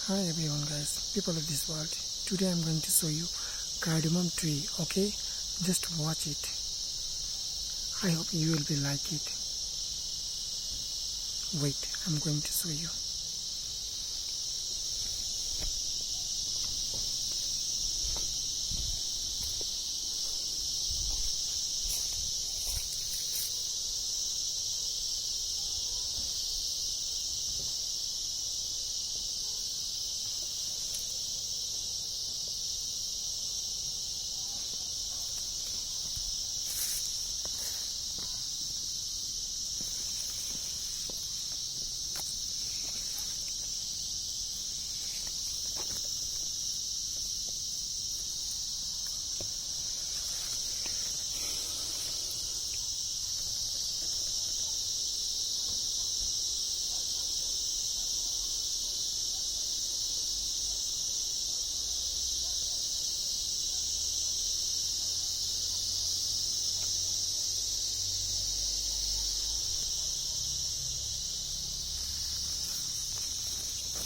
Hi everyone guys, people of this world. Today I'm going to show you cardamom tree, okay? Just watch it. I hope you will be like it. Wait, I'm going to show you.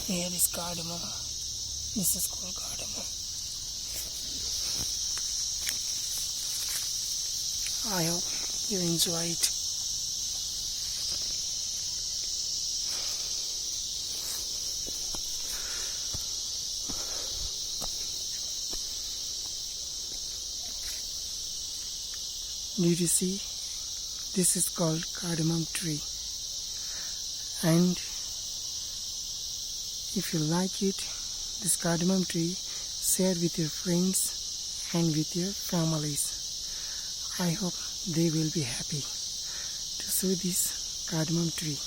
Here is cardamom. This is called cardamom. I hope you enjoy it. Did you see? This is called cardamom tree. And if you like it, this cardamom tree, share with your friends and with your families. I hope they will be happy to see this cardamom tree.